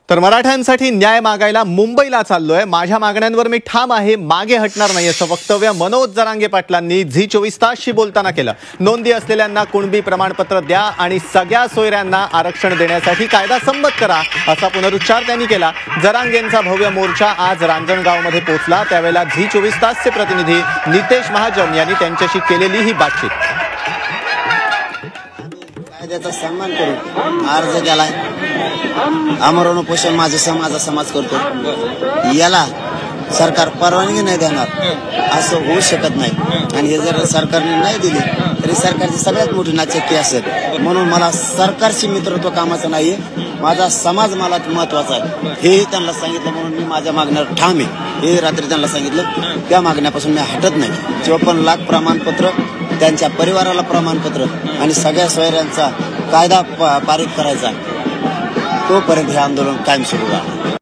तर मराठ्यांसाठी न्याय मागायला मुंबईला चाललोय। माझ्या मागण्यांवर मी ठाम आहे, मागे हटणार नाही असं वक्तव्य मनोज जरांगे पाटलांनी झी 24 तासशी बोलताना केलं। नोंदी असलेल्यांना कुणबी प्रमाणपत्र द्या आणि सगळ्या सोयऱ्यांना आरक्षण देण्यासाठी कायदा संमत करा असा पुनरुच्चार त्यांनी केला। जरांगेंचा भव्य मोर्चा आज रांजणगावमध्ये पोहोचला, त्यावेळेला झी 24 तासचे प्रतिनिधी नितेश महाजन यांनी त्यांच्याशी केलेली ही बातचीत। कायद्याचा सन्मान करू अर्ज केलाय, आमरण उपोषण माझा समाज करतो, याला सरकार परवानगी नाही देणार असं होऊ शकत नाही। आणि हे जर सरकारने नाही दिली तरी सरकारची सगळ्यात मोठी नाचक्की असेल। म्हणून मला सरकारशी मित्रत्व कामाचं नाहीये, माझा समाज मला महत्वाचा आहे हेही त्यांना सांगितलं। म्हणून मी माझ्या मागण्यावर ठाम आहे, हे रात्री त्यांना सांगितलं। त्या मागण्यापासून मी हटत नाही। 54 लाख प्रमाणपत्र, त्यांच्या परिवाराला प्रमाणपत्र आणि सगळ्या सोयऱ्यांचा कायदा पारित करायचा, तोपर्यंत हे आंदोलन कायम सुरू राहणार।